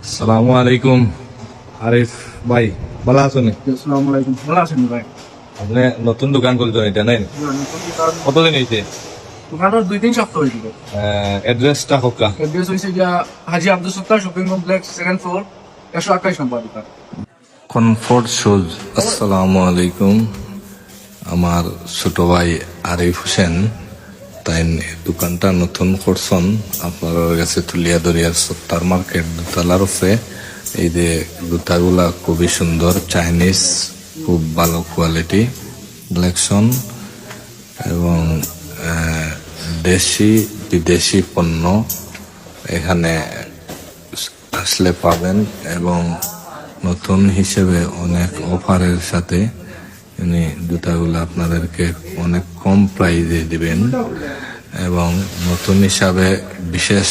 আসসালামু আলাইকুম আরিফ ভাই, ভালো আছেন? আসসালামু আলাইকুম, ভালো আছেন ভাই? আপনি নতুন দোকান খুলছেন এটা নাই? কতদিন হয়েছে? দোকানের 2-3 সপ্তাহ হয়ে গেল। অ্যাড্রেসটা হোকা? অ্যাড্রেস হয়েছে গিয়া হাজি আব্দুল সত্তার শপিং কমপ্লেক্স, সেকেন্ড ফ্লোর, 128 নম্বর দোকান। Comfort shoes. আসসালামু আলাইকুম, আমার ছোট ভাই আরিফ হোসেন তাই দোকানটা নতুন করছেন আপনার কাছে তুলিয়া দরিয়ার সত্তার মার্কেট দোতলার উপরে। এই যে জুতাগুলা খুবই সুন্দর, চাইনিজ, খুব ভালো কোয়ালিটি কালেকশন এবং দেশি বিদেশি পণ্য এখানে আসলে পাবেন এবং নতুন হিসেবে অনেক অফারের সাথে উনি জুতাগুলো আপনাদেরকে অনেক কম প্রাইজে দিবেন এবং নতুন হিসাবে বিশেষ